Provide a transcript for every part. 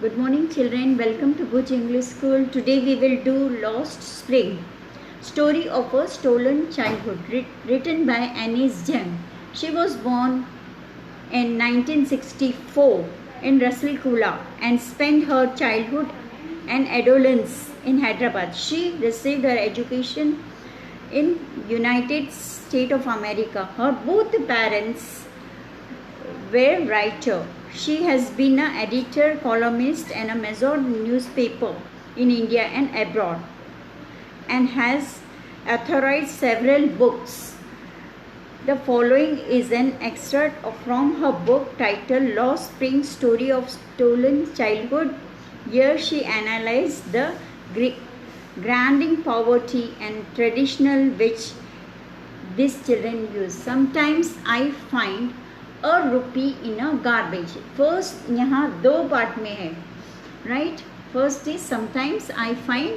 Good morning children, welcome to Bhuj English School. Today we will do Lost Spring, story of a stolen childhood, written by Anais Jung. She was born in 1964 in Rasulkula and spent her childhood and adolescence in Hyderabad. She received her education in United States of America. Her both parents were writer. She has been an editor, columnist and a major newspaper in India and abroad and has authored several books. The following is an extract from her book titled Lost Spring, Story of Stolen Childhood. Here she analyzed the grinding poverty and traditional which these children use. Sometimes I find a rupee in a garbage. First यहाँ दो part में है, right? First is sometimes I find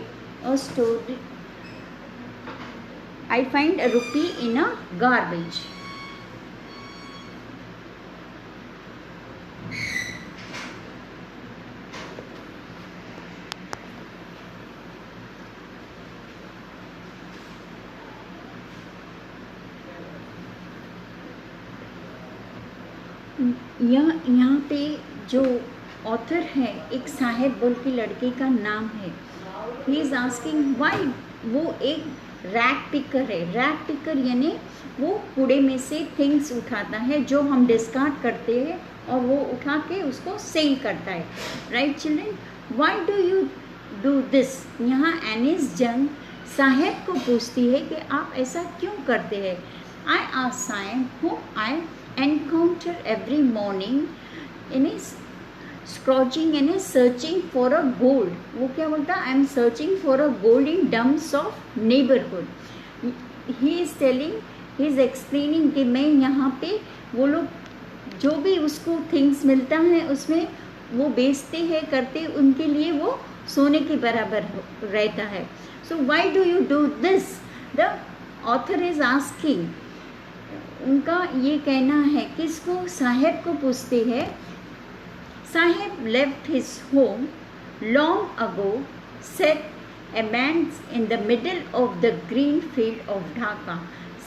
a rupee in a garbage. यहाँ पे जो author है एक साहेब बोल के लड़के का नाम है. He is asking why. वो एक रैग पिकर है. रैग पिकर यानी वो कूड़े में से थिंग्स उठाता है जो हम डिस्कार्ड करते हैं और वो उठा के उसको सेल करता है. Right children, why do you do this. यहाँ एनिस जंग साहेब को पूछती है कि आप ऐसा क्यों करते हैं. I ask Saheb who I encounter every morning in a scrounging and a searching for a gold. वो क्या बोलता है, I am searching for a gold in dumps of neighborhood. He is telling, he is explaining कि मैं यहाँ पे वो लोग जो भी उसको थिंग्स मिलता है उसमें वो बेचते हैं करते, उनके लिए वो सोने के बराबर रहता है. So why do you do this? The author is asking. उनका ये कहना है कि इसको साहेब को पूछते हैं. Saheb left his home long ago set abandoned in the middle of the green field of Dhaka.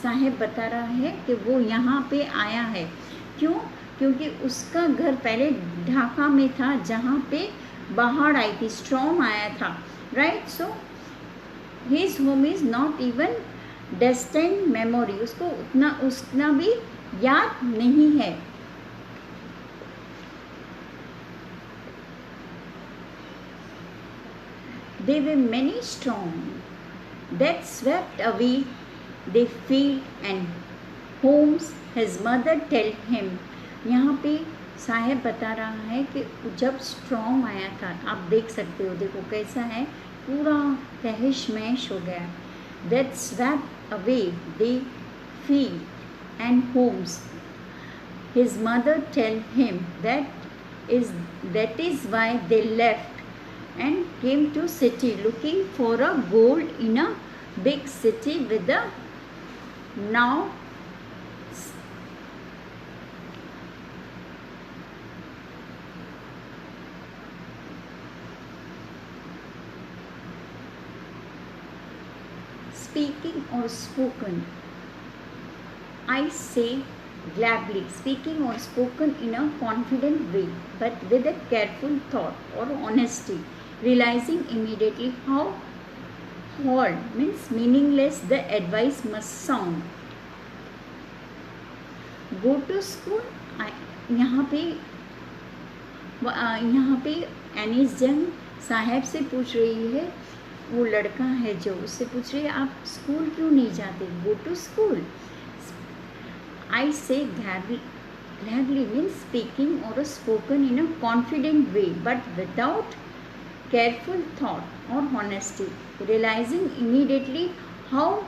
साहेब बता रहा है कि वो यहाँ पे आया है. क्यों? क्योंकि उसका घर पहले ढाका में था जहाँ पे बाढ़ आई थी, स्टॉर्म आया था. Right, so his home is not even distant memory. उसको उतना भी याद नहीं है. There were many storms that swept away the field and homes. His mother tell him. यहाँ पे साहेब बता रहा है कि जब स्टॉर्म आया था, आप देख सकते हो, देखो कैसा है, पूरा तहस महस हो गया. That swept away the field and homes. His mother tell him that is why they left and came to city looking for a gold in a big city with a now speaking or spoken. I say gladly. Speaking or spoken in a confident way, but with a careful thought or honesty, realizing immediately how hard means meaningless the advice must sound. Go to school. यहाँ पे एनिस जंग साहेब से पूछ रही है, वो लड़का है जो, उससे पूछ रही है आप स्कूल क्यों नहीं जाते. गो टू स्कूल. आई से gladly means speaking or spoken in a confident way but without careful thought or honesty, realizing immediately how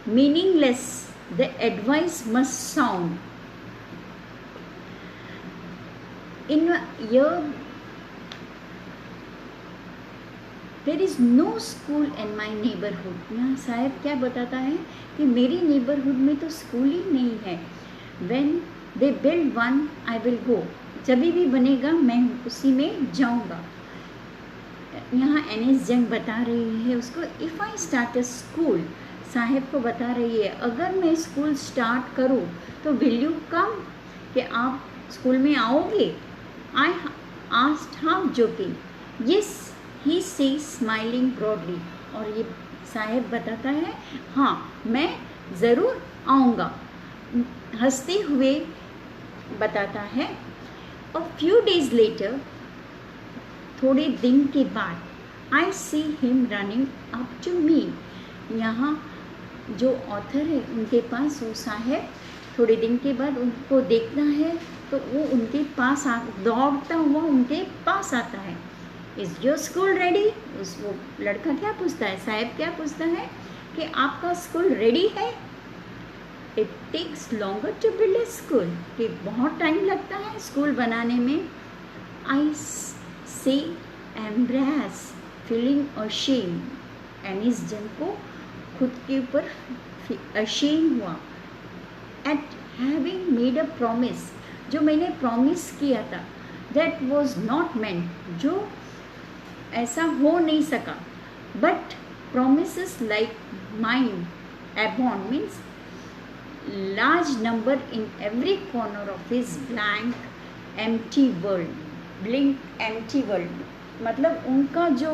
meaningless the advice must sound. In your there is no school in my neighbourhood. यहाँ साहेब क्या बताता है कि मेरी neighbourhood में तो school ही नहीं है. When they build one I will go. जब भी बनेगा मैं उसी में जाऊंगा। यहाँ एनिस जंग बता रही है उसको, if I start a school, Saheb को बता रही है अगर मैं स्कूल स्टार्ट करूँ तो विल यू कम, कि आप स्कूल में आओगे? I asked half joking, yes he से स्माइलिंग ब्रॉडली, और ये साहेब बताता है हाँ मैं ज़रूर आऊँगा, हंसते हुए बताता है। अ फ्यू डेज लेटर, थोड़े दिन के बाद, I see him running up to me, यहाँ जो ऑथर है उनके पास वो साहेब थोड़े दिन के बाद उनको देखता है तो वो उनके पास दौड़ता हुआ उनके पास आता है। Is your school ready? वो लड़का क्या पूछता है, साहेब क्या पूछता है कि आपका स्कूल रेडी है? It takes longer to build a school, कि बहुत टाइम लगता है स्कूल बनाने में। आई से एम्ब्रेस फीलिंग अशेम, एनिस जंग को खुद के ऊपर अशेम हुआ। Eight having made a promise, जो मैंने प्रॉमिस किया था, दैट वॉज नॉट मेंट, जो ऐसा हो नहीं सका। But promises like mine abound, means large number in every corner of his blank empty world, मतलब उनका जो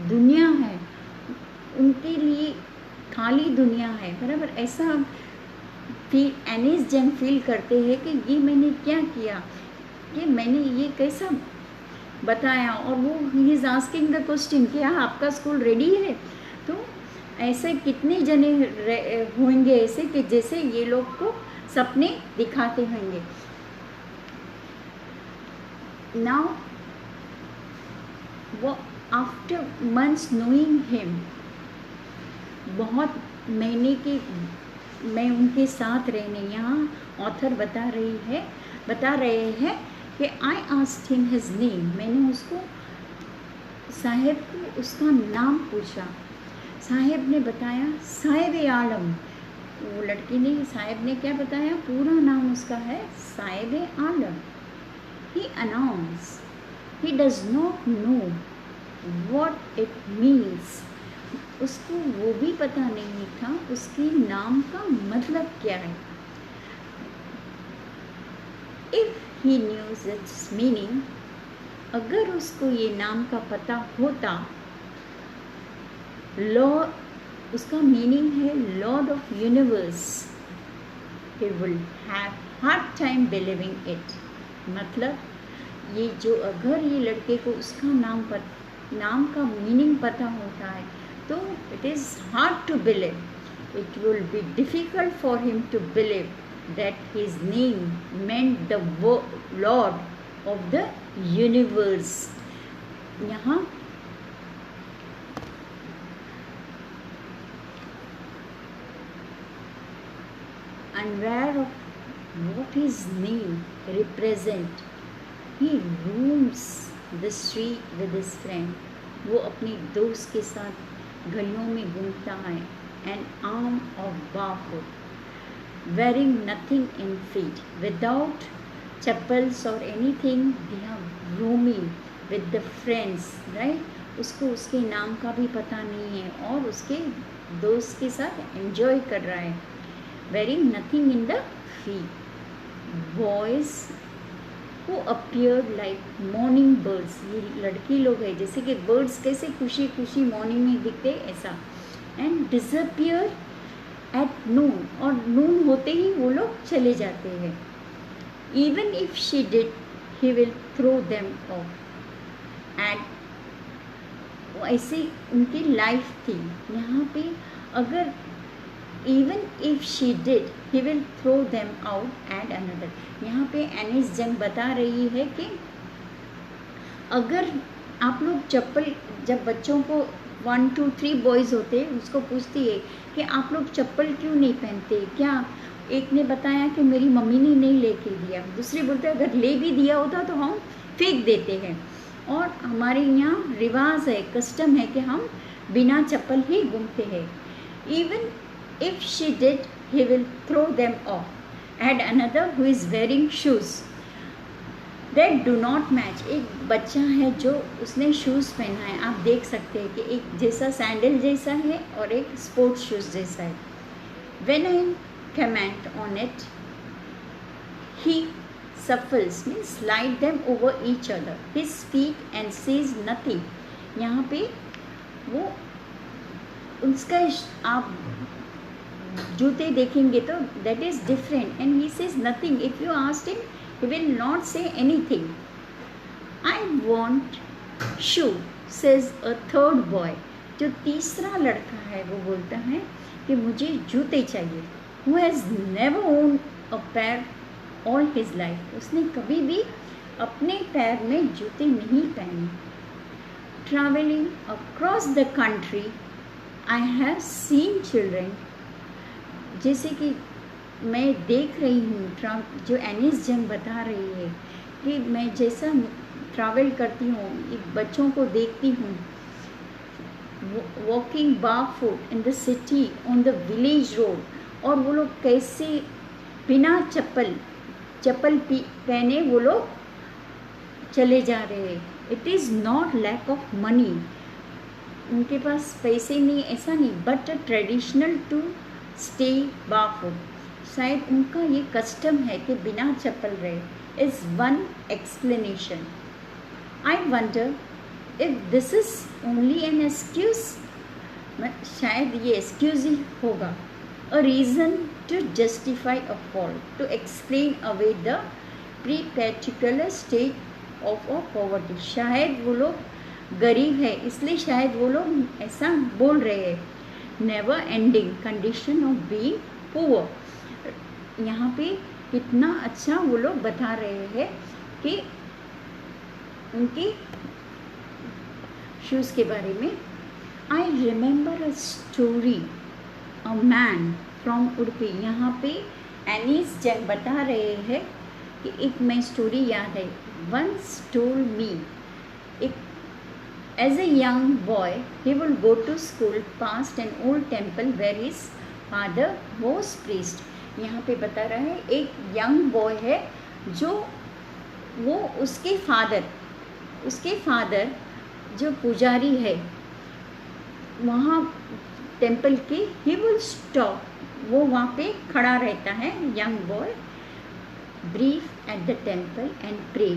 दुनिया है उनके लिए खाली दुनिया है, बराबर। ऐसा फील एनिस जंग फील करते हैं कि ये मैंने क्या किया, कि मैंने ये कैसा बताया, और वो he is asking the question क्या आपका स्कूल रेडी है? तो ऐसे कितने जने होंगे ऐसे कि जैसे ये लोग को सपने दिखाते होंगे। नाउ वो आफ्टर मंथ्स नोइंग हिम, बहुत महीने के मैं उनके साथ रहने, यहाँ ऑथर बता रहे हैं कि I asked him his name, मैंने उसको साहेब को उसका नाम पूछा। साहेब ने बताया साहिब आलम, वो लड़की ने, साहेब ने क्या बताया, पूरा नाम उसका है Sahib Alam. He announce he does not know what it means, उसको वो भी पता नहीं था उसके नाम का मतलब क्या है। If he news it's meaning, अगर उसको ये नाम का पता होता, लॉर्ड, उसका मीनिंग है Lord of universe, he will have hard time believing it, मतलब ये जो अगर ये लड़के को उसका नाम का मीनिंग पता होता है तो it is hard to believe, it will be difficult for him to believe that his name meant the Lord of the universe. यहाँ unaware of what his name represent, he roams the street with his friend. वो अपने दोस्त के साथ गलियों में घूमता है, an arm of barefoot, wearing nothing in feet, without chappals or anything, they are roaming with the friends, right? उसको उसके नाम का भी पता नहीं है और उसके दोस्त के साथ एंजॉय कर रहा है। wearing nothing in the feet, boys who appeared like morning birds, ये लड़की लोग हैं जैसे कि बर्ड्स कैसे खुशी खुशी मॉर्निंग में दिखते ऐसा, and disappear at noon, और नून होते ही वो लोग चले जाते हैं। even if she did, he will throw them off, and ऐसे उनकी लाइफ थी। यहाँ पे अगर even if she did, he will throw them out and another, यहाँ पे एनिस जंग बता रही है कि अगर आप लोग चप्पल, जब बच्चों को 1 2 3 बॉयज़ होते उसको पूछती है कि आप लोग चप्पल क्यों नहीं पहनते, क्या? एक ने बताया कि मेरी मम्मी ने नहीं लेके दिया, दूसरे बोलते अगर ले भी दिया होता तो हम फेंक देते हैं, और हमारे यहाँ रिवाज है, कस्टम है कि हम बिना चप्पल ही घूमते हैं। Even if she did, he will throw them off, and another who is wearing shoes, that do not match. एक बच्चा है जो उसने शूज़ पहना है, आप देख सकते हैं कि एक जैसा सैंडल जैसा है और एक स्पोर्ट्स शूज़ जैसा है। When I comment on it he shuffles means slide them over each other his feet and says nothing. यहाँ पे वो उसका आप जूते देखेंगे तो that is different and he says nothing. If you asked him he will not say anything. I want shoe, says a third boy. जो तीसरा लड़का है वो बोलता है कि मुझे जूते चाहिए. Who has never owned a pair all his life. उसने कभी भी अपने पैर में जूते नहीं पहने. Traveling across the country, I have seen children. जैसे कि मैं देख रही हूँ, जो एनिस जंग बता रही है कि मैं जैसा ट्रैवल करती हूँ, बच्चों को देखती हूँ walking barefoot in the city on the village road, और वो लोग कैसे बिना चप्पल पहने वो लोग चले जा रहे हैं. It is not lack of money, उनके पास पैसे नहीं, ऐसा नहीं, but a traditional to stay barefoot. शायद उनका ये कस्टम है कि बिना चप्पल रहे. Is one explanation. I wonder if this is only an excuse. शायद ये एक्सक्यूज़ ही होगा. A reason to justify a fault, to explain away the perpetual state of a poverty. शायद वो लोग गरीब है इसलिए शायद वो लोग ऐसा बोल रहे हैं. Never ending condition of being poor. यहाँ पे कितना अच्छा वो लोग बता रहे हैं कि उनकी शूज़ के बारे में. I remember a story, a man from Udupi. यहाँ पे एनीस जंग बता रहे हैं कि एक मैं स्टोरी याद है. वंस टोल्ड मी, एक as a young boy he will go to school past an old temple where his father was priest. यहाँ पे बता रहा है एक यंग बॉय है जो वो उसके फादर जो पुजारी है वहाँ टेम्पल के, ही विल स्टॉप, वो वहाँ पे खड़ा रहता है young boy, brief at the temple and pray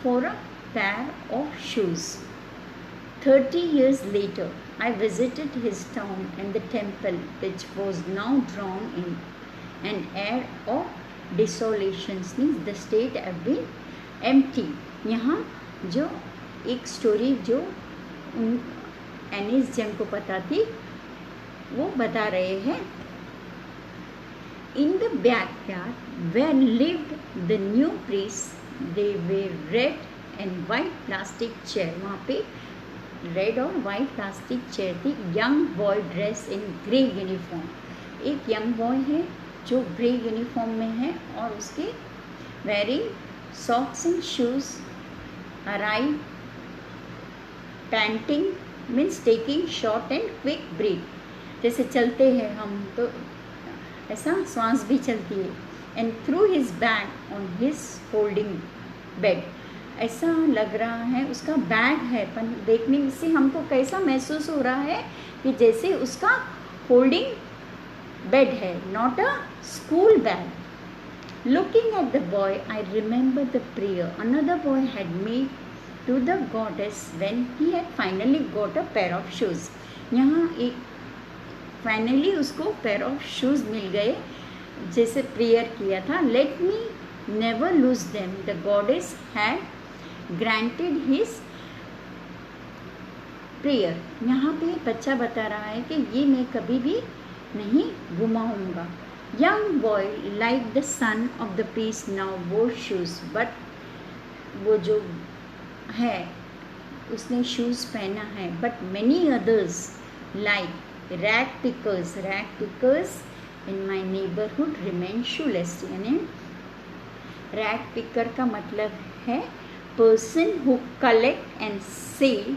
for a pair of shoes. 30 years later, I visited his town and the temple, which was now drawn in an air of desolation, means the state had been empty. यहाँ जो एक story जो एनिस जंग को पता थी वो बता रहे हैं. In the backyard where lived the new priests, they were red and white plastic chair. वहाँ पे रेड और वाइट प्लास्टिक चेयर थी. Young boy dress in grey uniform. एक यंग बॉय है जो ग्रे यूनिफॉर्म में है और उसके wearing socks and shoes. Arrive panting means taking short and quick breath. जैसे चलते हैं हम तो ऐसा सांस भी चलती है. And through his bag on his folding bed. ऐसा लग रहा है उसका बैग है, पर देखने से हमको कैसा महसूस हो रहा है कि जैसे उसका फोल्डिंग बेड है, not a school bag. Looking at the boy I remember the prayer another boy had made to the goddess when he had finally got a pair of shoes. यहाँ एक फाइनली उसको pair of shoes मिल गए जैसे prayer किया था. Let me never lose them, the goddess had granted his prayer. यहाँ पे बच्चा बता रहा है कि ये मैं कभी भी नहीं गुमाऊंगा. Young boy like the son of the priest now wore shoes. But वो जो है उसने शूज़ पहना है. But many others like rag pickers in my neighbourhood remain shoeless. यानी रैग पिकर का मतलब है person who collect and sell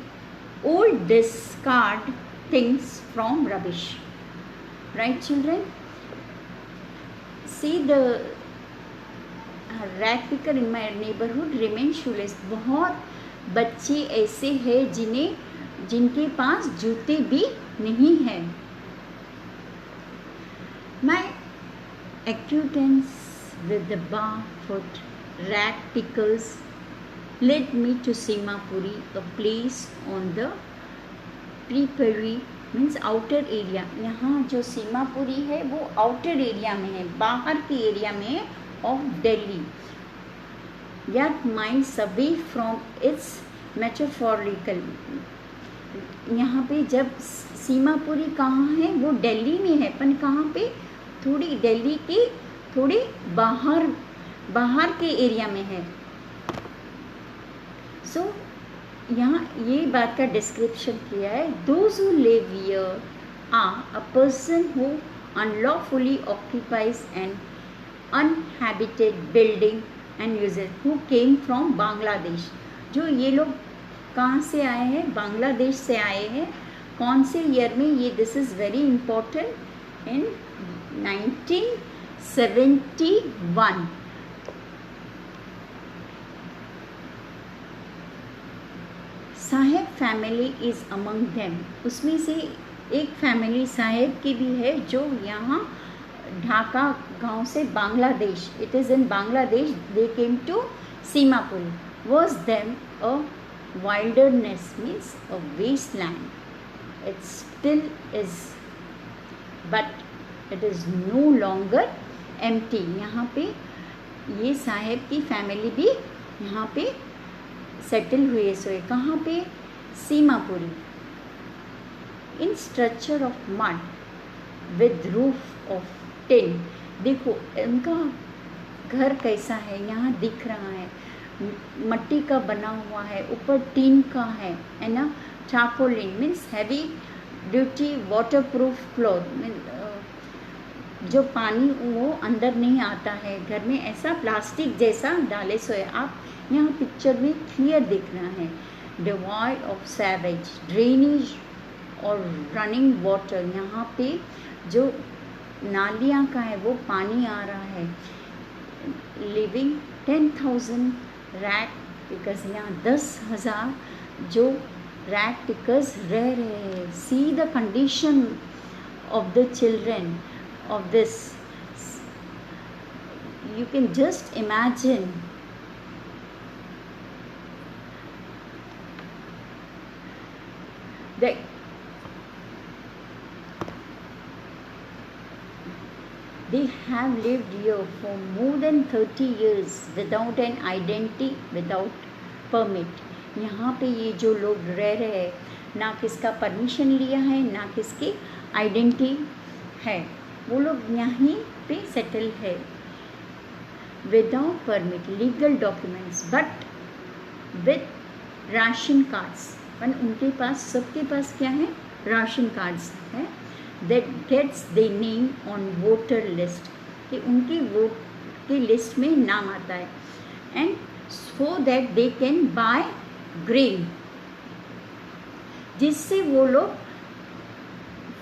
old discard things from rubbish. Right, children? See the rag picker in my neighbourhood remain shoelace. बहुत बच्चे ऐसे हैं जिनके पास जूते भी नहीं हैं। माई acquaintance with the barefoot rag pickers led me to Simapuri, a place on the periphery means outer area। यहाँ जो सीमापुरी है वो आउटर एरिया में है, बाहर के एरिया में है of Delhi, yet miles away from its metropolitan। यहाँ पे जब सीमापुरी कहाँ है, वो दिल्ली में है, पर कहाँ पे, थोड़ी दिल्ली की थोड़ी बाहर के एरिया में है। सो यहाँ ये बात का डिस्क्रिप्शन किया है। Those who live here are a person who unlawfully occupies an uninhabited building and uses who came from Bangladesh। जो ये लोग कहाँ से आए हैं, बांग्लादेश से आए हैं। कौन से ईयर में, ये this is very important, in 1971। Saheb family is among them. उसमें से एक फैमिली साहेब की भी है जो यहाँ ढाका गांव से Bangladesh, it is in Bangladesh, they came to Seemapuri. Was them a wilderness means a wasteland, it still is, but it is no longer empty। यहाँ पे ये साहेब की फैमिली भी यहाँ पे सेटल हुए सोए। कहाँ पे, सीमापुरी। इन structure of mud with roof of tin. देखो इनका घर कैसा है, यहाँ दिख रहा है, मट्टी का बना हुआ है, ऊपर टीन का है ना। टार्पोलिन means heavy duty water proof cloth, जो पानी वो अंदर नहीं आता है घर में, ऐसा प्लास्टिक जैसा डाले सोए। आप यहाँ पिक्चर में क्लियर दिख रहा है। डिवॉइड ऑफ सैवेज ड्रेनेज और रनिंग वाटर, यहाँ पे जो नालियाँ का है वो पानी आ रहा है। लिविंग 10,000 रैग पिकर्स, यहाँ 10,000 जो रैग पिकर्स रह रहे हैं। See the condition of the children of this, you can just imagine. They have lived here for more than 30 years without an identity, without permit। यहाँ पे ये जो लोग रह रहे हैं, ना किसका परमिशन लिया है, ना किसकी आइडेंटिटी है, वो लोग यहीं पे सेटल है। Without permit, legal documents, but with ration cards. पर उनके पास, सबके पास क्या है, राशन कार्ड्स है। that gets their name on voter list, कि उनकी वोट की लिस्ट में नाम आता है। and so that they can buy grain, जिससे वो लोग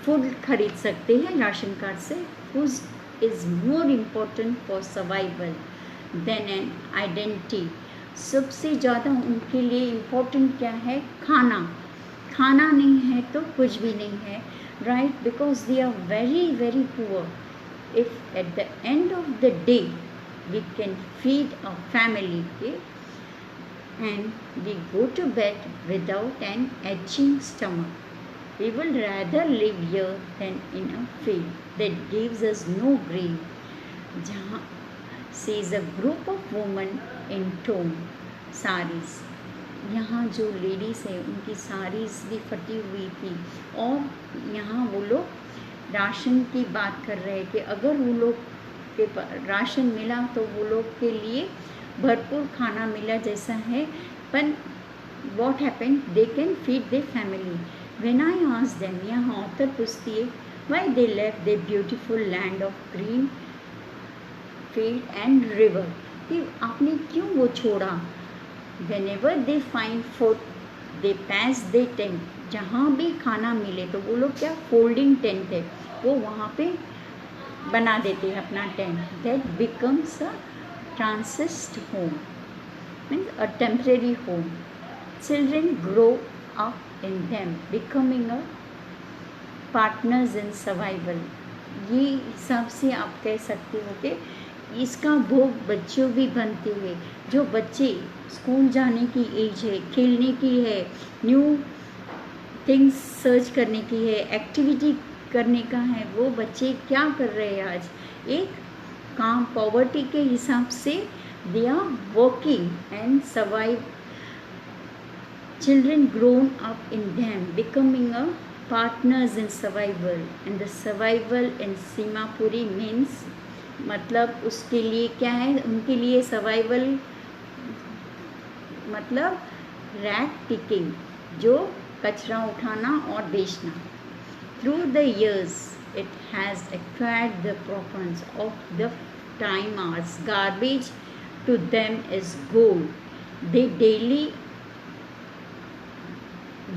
फूड खरीद सकते हैं राशन कार्ड से। Food is more important for survival than an identity। सबसे ज़्यादा उनके लिए इम्पोर्टेंट क्या है, खाना। खाना नहीं है तो कुछ भी नहीं है, right? Because they are very, very poor. If at the end of the day we can feed our family, okay, and we go to bed without an aching stomach, we will rather live here than in a field that gives us no grain। जहाँ sees a group of women in torn saris, यहाँ जो ladies है उनकी साड़ीज़ भी फटी हुई थी, और यहाँ वो लोग राशन की बात कर रहे हैं कि अगर वो लोग के राशन मिला तो वो लोग के लिए भरपूर खाना मिला जैसा है। पर what happen, they can feed they family. When I ask them, यहाँ ऑथर पूछती है, why they left the beautiful land of green field and river, कि आपने क्यों वो छोड़ा। Whenever they find food, they pass their tent। जहाँ भी खाना मिले तो वो लोग क्या, फोल्डिंग टेंट है, वो वहाँ पे बना देते हैं अपना tent. That becomes a transist home, means a temporary home. Children grow up in them, becoming a partners in survival. ये हिसाब से आप कह सकते हो कि इसका भोग बच्चों भी बनते हैं। जो बच्चे स्कूल जाने की एज है, खेलने की है, न्यू थिंग्स सर्च करने की है, एक्टिविटी करने का है, वो बच्चे क्या कर रहे हैं आज? एक काम पॉवर्टी के हिसाब से they are working and survive. Children grown up in them, becoming a partners in survival. And the survival in Seemapuri means, मतलब उसके लिए क्या है? उनके लिए सर्वाइवल मतलब रैक पिकिंग, जो कचरा उठाना और बेचना. Through the years, it has acquired the proportions of the time hours. Garbage to them is gold. They daily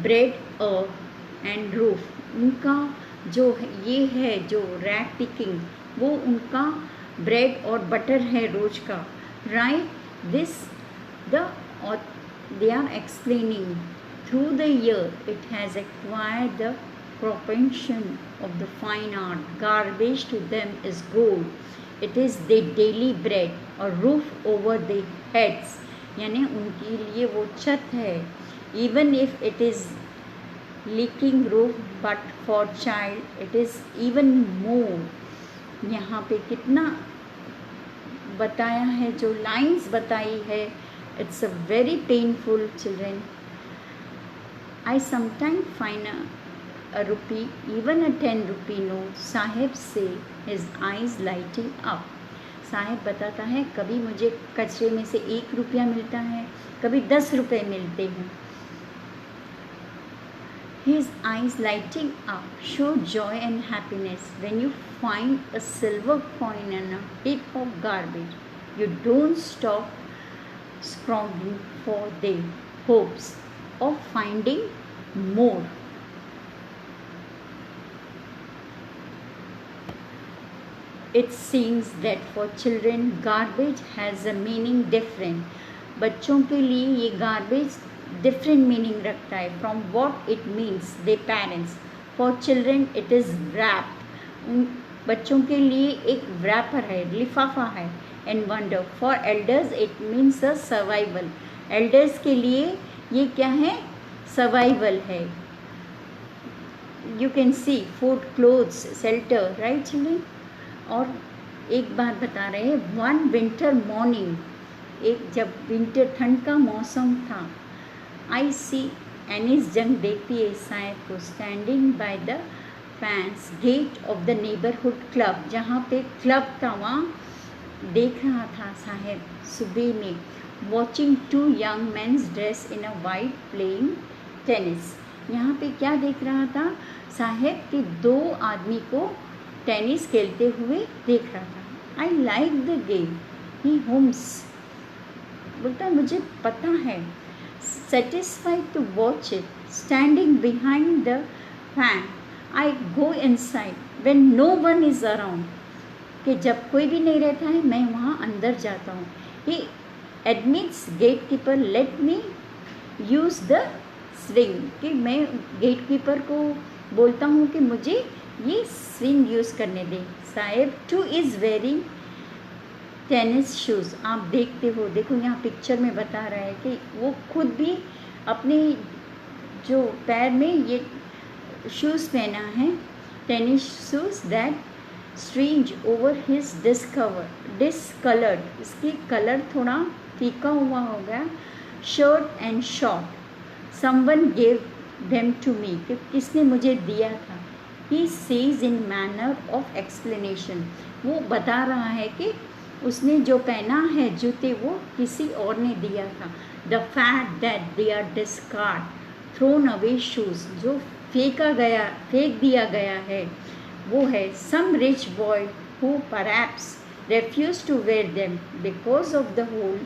bread and roof. उनका जो ये है, जो रैक पिकिंग, वो उनका ब्रेड और बटर है रोज का. Right this they are explaining. Through the year, it has acquired the proportion of the fine art. Garbage to them is gold. It is their daily bread. A roof over their heads. यानी उनके लिए वो छत है. Even if it is leaking roof, but for child it is even more. यहाँ पे कितना बताया है, जो लाइन्स बताई है, it's a very painful, children. I sometimes find a rupee, even a 10 rupee note. साहेब से his eyes lighting up. साहेब बताता है, कभी मुझे कचरे में से 1 रुपया मिलता है, कभी 10 रुपये मिलते हैं. His eyes lighting up show joy and happiness. When you find a silver coin in a heap of garbage, you don't stop scrounging for their hopes of finding more. It seems that for children, garbage has a meaning different. बच्चों के लिए ये garbage different meaning रखता है from what it means their parents. For children it is wrap. बच्चों के लिए एक wrapper है, लिफाफा है. And wonder. For elders it means a survival. Elders के लिए ये क्या है? Survival है. You can see food, clothes, shelter, right children? और एक बात बता रहे हैं, one winter morning, एक जब विंटर ठंड का मौसम था, I see एनिस जंग देखती है साहेब को standing by the fence gate of the neighbourhood club. जहाँ पे क्लब था वहाँ देख रहा था साहेब सुबह में, watching 2 young men's dress in a white playing tennis. यहाँ पे क्या देख रहा था साहेब कि 2 आदमी को टेनिस खेलते हुए देख रहा था. आई लाइक द गेम, ही होम्स, बोलता है मुझे पता है. Satisfied to watch it, standing behind the fan, I go inside when no one is around. कि जब कोई भी नहीं रहता है मैं वहाँ अंदर जाता हूँ. He admits gatekeeper let me use the swing. कि मैं gatekeeper को बोलता हूँ कि मुझे ये swing यूज़ करने दे. साहेब too is wearing tennis shoes. आप देखते हो, देखो यहाँ पिक्चर में बता रहा है कि वो खुद भी अपने जो पैर में ये शूज़ पहना है, tennis shoes. That strange over his discoloured, इसकी कलर थोड़ा फीका हुआ हो गया. Shirt and short, someone gave them to me, कि किसने मुझे दिया था. He says in manner of explanation, वो बता रहा है कि उसने जो पहना है जूते वो किसी और ने दिया था. The fact that they are discard thrown away shoes, जो फेंक दिया गया है वो है. Some rich boy who perhaps refuse to wear them because of the hole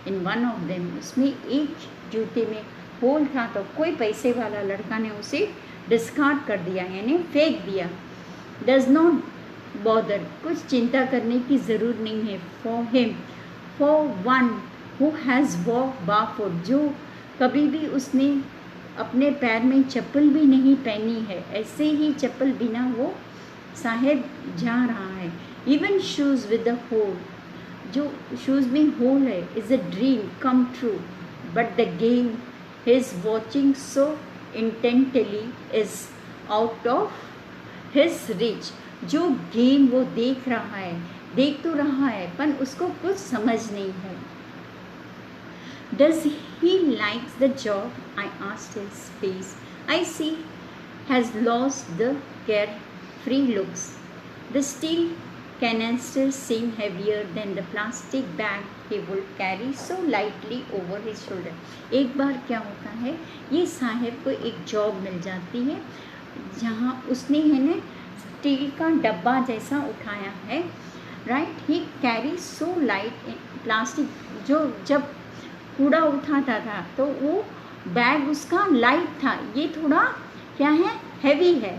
in one of them. उसमें एक जूते में होल था तो कोई पैसे वाला लड़का ने उसे डिस्कार्ड कर दिया, यानी फेंक दिया. डज नॉट बॉदर, कुछ चिंता करने की ज़रूरत नहीं है. For him for one who has walk barefoot, जो कभी भी उसने अपने पैर में चप्पल भी नहीं पहनी है, ऐसे ही चप्पल बिना वो साहेब जा रहा है। Even shoes with the hole, जो शूज़ में होल है, is a dream come true, but the game he is watching so intently is out of his reach. जो गेम वो देख रहा है, देख तो रहा है पर उसको कुछ समझ नहीं है। Does he likes the job? I asked his face. I see has lost the carefree looks. The steel canister seemed heavier than the plastic bag he would carry so lightly over his shoulder. एक बार क्या होता है, ये साहब को एक job मिल जाती है जहाँ उसने है ना स्टील का डब्बा जैसा उठाया है, राइट। ही कैरी सो लाइट प्लास्टिक, जो जब कूड़ा उठाता था तो वो बैग उसका लाइट था, ये थोड़ा क्या है, हैवी है।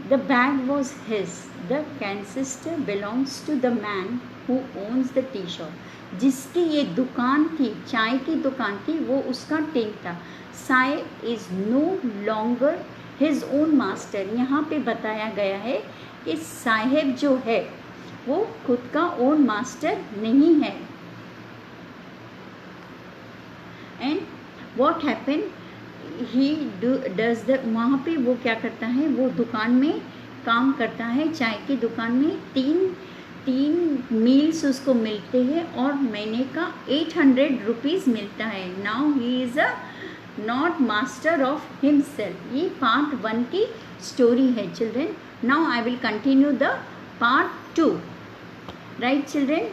The bag was his, the canister belongs to the man who owns the tea shop. जिसकी ये दुकान थी, चाय की दुकान थी, वो उसका टिन था। Saheb is no longer his own master. यहाँ पे बताया गया है कि साहेब जो है वो खुद का ओन मास्टर नहीं है। And what happen he does the, वहाँ पे वो क्या करता है, वो दुकान में काम करता है, चाय की दुकान में। तीन मील्स उसको मिलते हैं और महीने का 800 रुपीज़ मिलता है। Now he is a not master of himself. ये पार्ट 1 की स्टोरी है children. Now I will continue the part 2, right children.